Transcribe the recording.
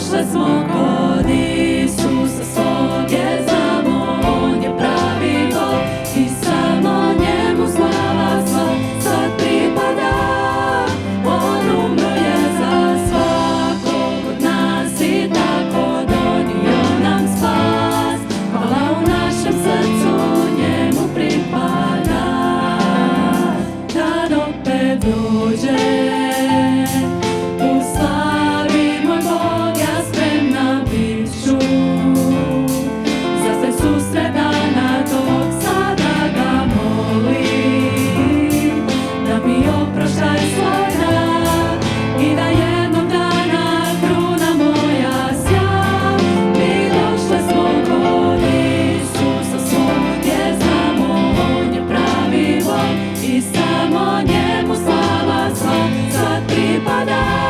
došle smo kod Isusa svog je znamo, On je pravi Bog i samo njemu slava sva sad pripada. On umro je za svakog od nas i tako donio nam spas. Hvala u našem srcu njemu pripada. Kad opet dođe u slavi moj Bog, ja spremna bit ću za sve susretana tog, sada ga molim da mi oprošta i sloga i da jednog dana kruna moja sja. Mi došle smo kod Isusa svog jer znamo, On je pravi Bog i samo njemu slava sva sad pripada.